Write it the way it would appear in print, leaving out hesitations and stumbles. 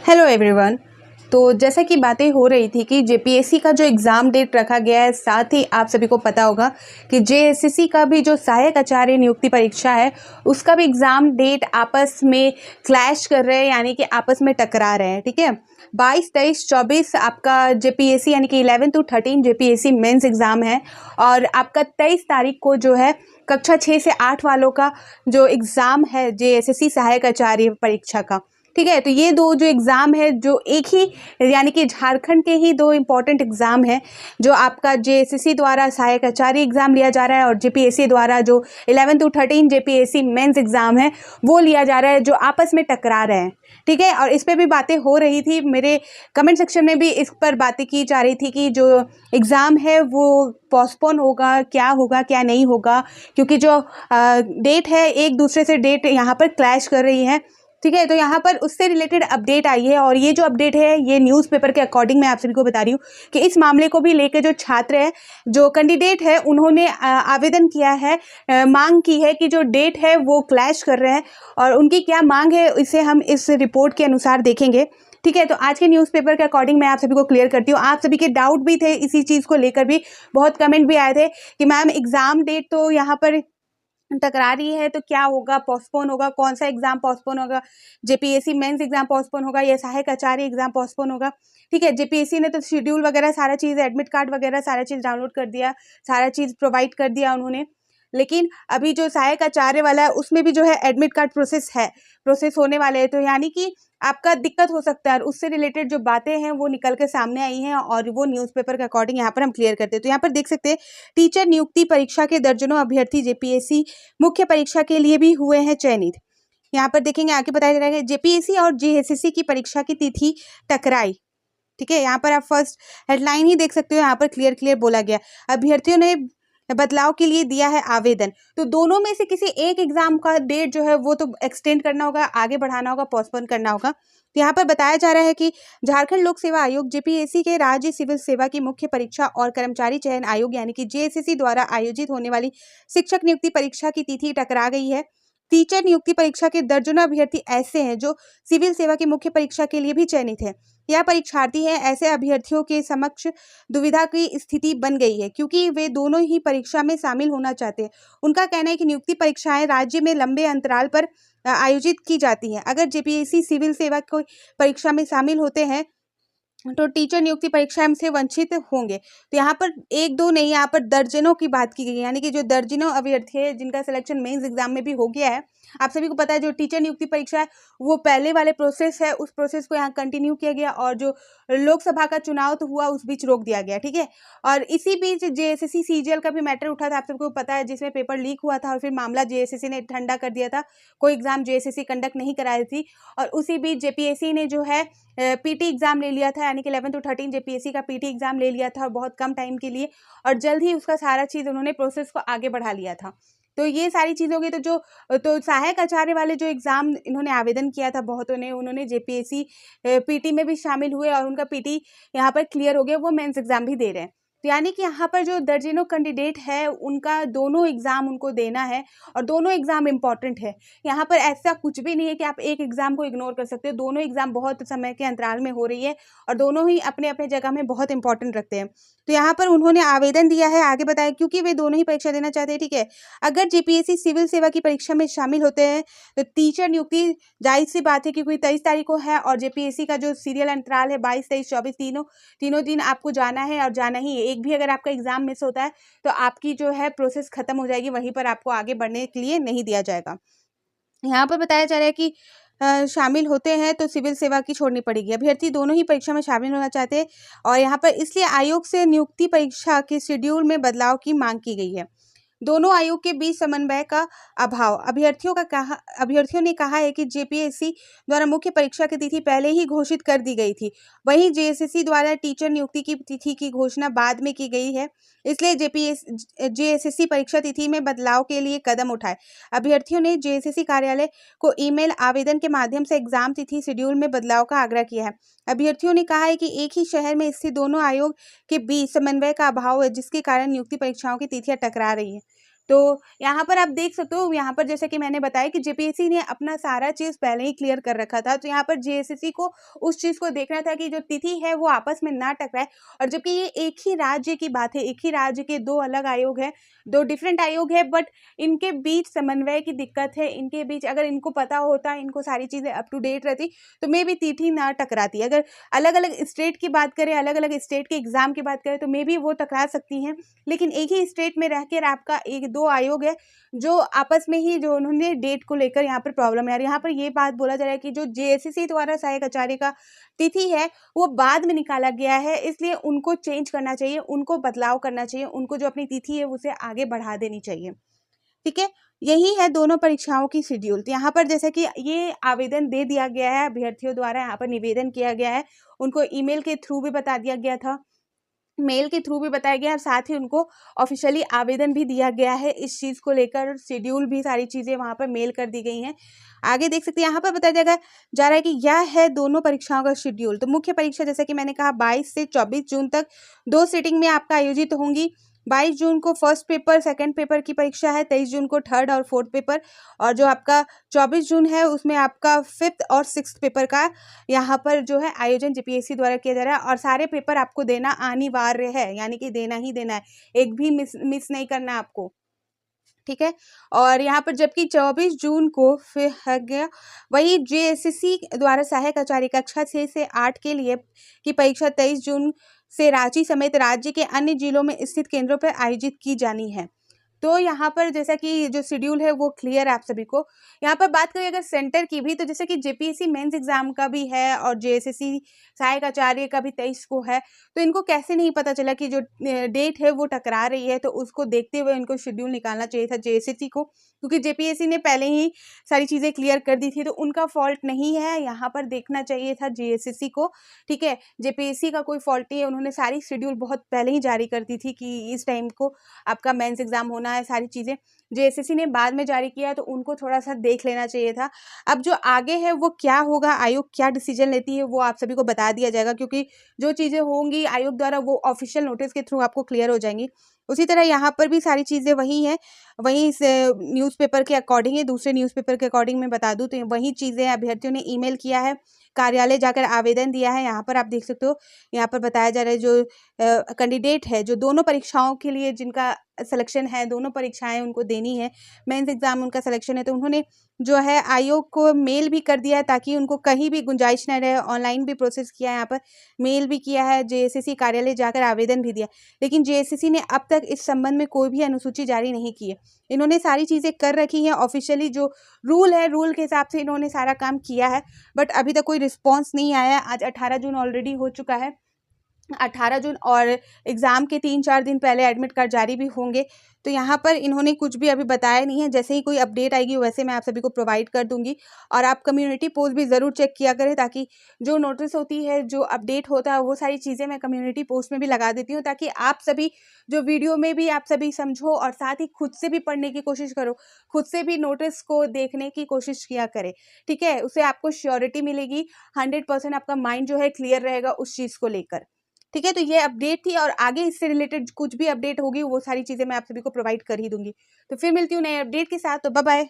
Hello everyone. तो जैसा कि बातें हो रही थी कि जेपीएससी का जो एग्ज़ाम डेट रखा गया है, साथ ही आप सभी को पता होगा कि जेएसएससी का भी जो सहायक आचार्य नियुक्ति परीक्षा है उसका भी एग्ज़ाम डेट आपस में क्लैश कर रहे हैं, यानी कि आपस में टकरा रहे हैं। ठीक है, 22, 23, 24 आपका जेपीएससी यानी कि 11 to 13 जेपीएससी मेंस एग्ज़ाम है और आपका 23 तारीख को जो है कक्षा 6 से 8 वालों का जो एग्ज़ाम है जेएसएससी सहायक आचार्य परीक्षा का। ठीक है, तो ये दो जो एग्ज़ाम है जो एक ही यानी कि झारखंड के ही दो इम्पॉर्टेंट एग्ज़ाम है, जो आपका जेएसएससी द्वारा सहायक आचार्य एग्ज़ाम लिया जा रहा है और जेपीएससी द्वारा जो 11 to 13 जेपीएससी मेंस एग्ज़ाम है वो लिया जा रहा है, जो आपस में टकरा रहे हैं। ठीक है, और इस पे भी बातें हो रही थी, मेरे कमेंट सेक्शन में भी इस पर बातें की जा रही थी कि जो एग्ज़ाम है वो पोस्टपोन होगा क्या नहीं होगा, क्योंकि जो डेट है एक दूसरे से डेट यहाँ पर क्लैश कर रही है। ठीक है, तो यहाँ पर उससे रिलेटेड अपडेट आई है और ये जो अपडेट है ये न्यूज़पेपर के अकॉर्डिंग मैं आप सभी को बता रही हूँ कि इस मामले को भी लेकर जो छात्र है, जो कैंडिडेट है, उन्होंने आवेदन किया है, मांग की है कि जो डेट है वो क्लैश कर रहे हैं और उनकी क्या मांग है इसे हम इस रिपोर्ट के अनुसार देखेंगे। ठीक है, तो आज के न्यूज़पेपर के अकॉर्डिंग मैं आप सभी को क्लियर करती हूँ। आप सभी के डाउट भी थे इसी चीज़ को लेकर, भी बहुत कमेंट भी आए थे कि मैम एग्ज़ाम डेट तो यहाँ पर टकरा रही है, तो क्या होगा, पोस्टपोन होगा, कौन सा एग्जाम पोस्टपोन होगा, जेपीएससी मेंस एग्जाम पोस्टपोन होगा या सहायक आचार्य एग्जाम पोस्टपोन होगा। ठीक है, जेपीएससी ने तो शेड्यूल वगैरह सारा चीज़, एडमिट कार्ड वगैरह सारा चीज़ डाउनलोड कर दिया, सारा चीज़ प्रोवाइड कर दिया उन्होंने। लेकिन अभी जो सहायक आचार्य वाला है उसमें भी जो है एडमिट कार्ड प्रोसेस होने वाले हैं, तो यानी कि आपका दिक्कत हो सकता है और उससे रिलेटेड जो बातें हैं वो निकल के सामने आई हैं और वो न्यूज़पेपर के अकॉर्डिंग यहाँ पर हम क्लियर करते हैं। तो यहाँ पर देख सकते हैं, टीचर नियुक्ति परीक्षा के दर्जनों अभ्यर्थी जेपीएससी मुख्य परीक्षा के लिए भी हुए हैं चयनित। यहाँ पर देखेंगे आगे बताया जा रहा है जेपीएससी और जेएसएससी की परीक्षा की तिथि टकराई। ठीक है, यहाँ पर आप फर्स्ट हेडलाइन ही देख सकते हो, यहाँ पर क्लियर बोला गया अभ्यर्थियों ने बदलाव के लिए दिया है आवेदन। तो दोनों में से किसी एक एग्जाम का डेट जो है वो तो एक्सटेंड करना होगा, आगे बढ़ाना होगा, पोस्टपोन करना होगा। तो यहाँ पर बताया जा रहा है कि झारखंड लोक सेवा आयोग जेपीएससी के राज्य सिविल सेवा की मुख्य परीक्षा और कर्मचारी चयन आयोग यानी कि जेएसएससी द्वारा आयोजित होने वाली शिक्षक नियुक्ति परीक्षा की तिथि टकरा गई है। टीचर नियुक्ति परीक्षा के दर्जनों अभ्यर्थी ऐसे हैं जो सिविल सेवा की मुख्य परीक्षा के लिए भी चयनित है। यह परीक्षार्थी हैं, ऐसे अभ्यर्थियों के समक्ष दुविधा की स्थिति बन गई है क्योंकि वे दोनों ही परीक्षा में शामिल होना चाहते हैं। उनका कहना है कि नियुक्ति परीक्षाएं राज्य में लंबे अंतराल पर आयोजित की जाती हैं। अगर जेपीएससी सिविल सेवा की परीक्षा में शामिल होते हैं तो टीचर नियुक्ति परीक्षा से वंचित होंगे। तो यहाँ पर एक दो नहीं, यहाँ पर दर्जनों की बात की गई है, यानी कि जो दर्जनों अभ्यर्थी है जिनका सिलेक्शन मेंस एग्जाम में भी हो गया है। आप सभी को पता है जो टीचर नियुक्ति परीक्षा है वो पहले वाले प्रोसेस है, उस प्रोसेस को यहाँ कंटिन्यू किया गया और जो लोकसभा का चुनाव तो हुआ उस बीच रोक दिया गया। ठीक है, और इसी बीच जेएसएससी सीजीएल का भी मैटर उठा था, आप सबको पता है, जिसमें पेपर लीक हुआ था और फिर मामला जेएसएससी ने ठंडा कर दिया था, कोई एग्जाम जेएसएससी कंडक्ट नहीं कराई थी। और उसी बीच जेपीएससी ने जो है पीटी एग्जाम ले लिया था, यानी कि 11 to 13 जेपीएससी का पीटी एग्जाम ले लिया था बहुत कम टाइम के लिए और जल्द ही उसका सारा चीज़ उन्होंने प्रोसेस को आगे बढ़ा लिया था। तो ये सारी चीज़ हो गई। तो सहायक आचार्य वाले जो एग्ज़ाम इन्होंने आवेदन किया था बहुतों ने, उन्होंने जेपीएससी पीटी में भी शामिल हुए और उनका पीटी यहाँ पर क्लियर हो गया, वो मेंस एग्ज़ाम भी दे रहे हैं। तो यानी कि यहाँ पर जो दर्जनों कैंडिडेट है उनका दोनों एग्ज़ाम उनको देना है और दोनों एग्ज़ाम इम्पॉर्टेंट है। यहाँ पर ऐसा कुछ भी नहीं है कि आप एक एग्ज़ाम को इग्नोर कर सकते हो, दोनों एग्ज़ाम बहुत समय के अंतराल में हो रही है और दोनों ही अपने अपने जगह में बहुत इंपॉर्टेंट रखते हैं। तो यहाँ पर उन्होंने आवेदन दिया है, आगे बताया, क्योंकि वे दोनों ही परीक्षा देना चाहते हैं। ठीक है, अगर जेपीएससी सिविल सेवा की परीक्षा में शामिल होते हैं तो टीचर नियुक्ति जाहिर सी बात है क्योंकि 23 तारीख को है और जेपीएससी का जो सीरियल अंतराल है 22, 23, 24 तीनों दिन आपको जाना है और जाना ही है। एक भी अगर आपका एग्जाम मिस होता है तो आपकी जो है प्रोसेस खत्म हो जाएगी, वहीं पर आपको आगे बढ़ने के लिए नहीं दिया जाएगा। यहाँ पर बताया जा रहा है कि शामिल होते हैं तो सिविल सेवा की छोड़नी पड़ेगी। अभ्यर्थी दोनों ही परीक्षा में शामिल होना चाहते हैं और यहाँ पर इसलिए आयोग से नियुक्ति परीक्षा के शेड्यूल में बदलाव की मांग की गई है। दोनों आयोग के बीच समन्वय का अभाव, अभ्यर्थियों ने कहा है कि जेपीएससी द्वारा मुख्य परीक्षा की तिथि पहले ही घोषित कर दी गई थी, वहीं जेएसएससी द्वारा टीचर नियुक्ति की तिथि की घोषणा बाद में की गई है, इसलिए जेएसएससी परीक्षा तिथि में बदलाव के लिए कदम उठाए। अभ्यर्थियों ने जेएसएससी कार्यालय को ईमेल आवेदन के माध्यम से एग्जाम तिथि शेड्यूल में बदलाव का आग्रह किया है। अभ्यर्थियों ने कहा है कि एक ही शहर में स्थित दोनों आयोग के बीच समन्वय का अभाव है, जिसके कारण नियुक्ति परीक्षाओं की तिथियां टकरा रही हैं। तो यहाँ पर आप देख सकते हो, यहाँ पर जैसे कि मैंने बताया कि जेपीएससी ने अपना सारा चीज़ पहले ही क्लियर कर रखा था। तो यहाँ पर जेएसएससी को उस चीज़ को देखना था कि जो तिथि है वो आपस में ना टकराए, और जबकि ये एक ही राज्य की बात है, एक ही राज्य के 2 अलग आयोग हैं, 2 डिफरेंट आयोग है, बट इनके बीच समन्वय की दिक्कत है। इनके बीच अगर इनको पता होता, इनको सारी चीज़ें अप टू डेट रहती, तो मे बी तिथि ना टकराती। अगर अलग-अलग स्टेट की बात करें, अलग-अलग स्टेट के एग्ज़ाम की बात करें, तो मे बी वो टकरा सकती हैं। लेकिन एक ही स्टेट में रह कर आपका 1-2 आयोग है जो आपस में ही जो उन्होंने डेट को लेकर यहाँ पर प्रॉब्लम है। और यहाँ पर ये बात बोला जा रहा है कि जो जेएसएससी द्वारा सहायक आचार्य का तिथि है वो बाद में निकाला गया है, इसलिए उनको चेंज करना चाहिए, उनको बदलाव करना चाहिए, उनको जो अपनी तिथि है उसे आगे बढ़ा देनी चाहिए। ठीक है, यही है दोनों परीक्षाओं की शेड्यूल। तो यहाँ पर जैसे कि ये आवेदन दे दिया गया है, अभ्यर्थियों द्वारा यहाँ पर निवेदन किया गया है, उनको ईमेल के थ्रू भी बता दिया गया था, मेल के थ्रू भी बताया गया, और साथ ही उनको ऑफिशियली आवेदन भी दिया गया है इस चीज़ को लेकर, शेड्यूल भी सारी चीज़ें वहाँ पर मेल कर दी गई हैं। आगे देख सकते हैं यहाँ पर बताया जा रहा है कि यह है दोनों परीक्षाओं का शेड्यूल। तो मुख्य परीक्षा जैसे कि मैंने कहा 22 से 24 जून तक 2 सिटिंग में आपका आयोजित होंगी। 22 जून को फर्स्ट पेपर, सेकंड पेपर की परीक्षा है, 23 जून को थर्ड और फोर्थ पेपर, और जो आपका 24 जून है उसमें आपका फिफ्थ और सिक्स्थ पेपर का यहाँ पर जो है आयोजन जेपीएससी द्वारा किया जा रहा है। और सारे पेपर आपको देना अनिवार्य है, यानी कि देना ही देना है, एक भी मिस नहीं करना आपको। ठीक है, और यहाँ पर जबकि 24 जून को फिर है गया वही जेएसएससी द्वारा सहायक आचार्य कक्षा 6 से 8 के लिए की परीक्षा 23 जून से रांची समेत राज्य के अन्य जिलों में स्थित केंद्रों पर आयोजित की जानी है। तो यहाँ पर जैसा कि जो शेड्यूल है वो क्लियर है आप सभी को। यहाँ पर बात करें अगर सेंटर की भी, तो जैसे कि जेपीएससी मेंस एग्जाम का भी है और जेएसएससी सहायक आचार्य का भी 23 को है, तो इनको कैसे नहीं पता चला कि जो डेट है वो टकरा रही है, तो उसको देखते हुए इनको शेड्यूल निकालना चाहिए था जेएसएससी को, क्योंकि जेपीएससी ने पहले ही सारी चीज़ें क्लियर कर दी थी, तो उनका फॉल्ट नहीं है, यहाँ पर देखना चाहिए था जेएसएससी को। ठीक है, जेपीएससी का कोई फॉल्ट नहीं है, उन्होंने सारी शेड्यूल बहुत पहले ही जारी कर दी थी कि इस टाइम को आपका मेंस एग्जाम होना है, सारी चीज़ें जेएसएससी ने बाद में जारी किया, तो उनको थोड़ा सा देख लेना चाहिए था। अब जो आगे है वो क्या होगा, आयोग क्या डिसीजन लेती है वो आप सभी को बता दिया जाएगा, क्योंकि जो चीज़ें होंगी आयोग द्वारा वो ऑफिशियल नोटिस के थ्रू आपको क्लियर हो जाएंगी। उसी तरह यहाँ पर भी सारी चीज़ें वही हैं, वहीं इस न्यूज़पेपर के अकॉर्डिंग है, दूसरे न्यूज़पेपर के अकॉर्डिंग मैं बता दूँ तो वही चीज़ें अभ्यर्थियों ने ईमेल किया है, कार्यालय जाकर आवेदन दिया है। यहाँ पर आप देख सकते हो, यहाँ पर बताया जा रहा है जो कैंडिडेट है जो दोनों परीक्षाओं के लिए जिनका सिलेक्शन है, दोनों परीक्षाएं उनको देनी है, मेंस एग्जाम उनका सिलेक्शन है, तो उन्होंने जो है आयोग को मेल भी कर दिया है ताकि उनको कहीं भी गुंजाइश न रहे। ऑनलाइन भी प्रोसेस किया है, यहाँ पर मेल भी किया है, जेएसएससी कार्यालय जाकर आवेदन भी दिया, लेकिन जेएसएससी ने अब तक इस संबंध में कोई भी अनुसूची जारी नहीं की है। इन्होंने सारी चीज़ें कर रखी हैं, ऑफिशियली जो रूल है रूल के हिसाब से इन्होंने सारा काम किया है, बट अभी तक कोई रिस्पॉन्स नहीं आया। आज 18 जून ऑलरेडी हो चुका है, 18 जून, और एग्ज़ाम के 3-4 दिन पहले एडमिट कार्ड जारी भी होंगे। तो यहाँ पर इन्होंने कुछ भी अभी बताया नहीं है, जैसे ही कोई अपडेट आएगी वैसे मैं आप सभी को प्रोवाइड कर दूंगी। और आप कम्युनिटी पोस्ट भी ज़रूर चेक किया करें, ताकि जो नोटिस होती है, जो अपडेट होता है, वो सारी चीज़ें मैं कम्युनिटी पोस्ट में भी लगा देती हूँ, ताकि आप सभी जो वीडियो में भी आप सभी समझो, और साथ ही खुद से भी पढ़ने की कोशिश करो, खुद से भी नोटिस को देखने की कोशिश किया करें। ठीक है, उससे आपको श्योरिटी मिलेगी, 100% आपका माइंड जो है क्लियर रहेगा उस चीज़ को लेकर। ठीक है, तो ये अपडेट थी, और आगे इससे रिलेटेड कुछ भी अपडेट होगी वो सारी चीज़ें मैं आप सभी को प्रोवाइड कर ही दूंगी। तो फिर मिलती हूँ नए अपडेट के साथ, तो बाय बाय।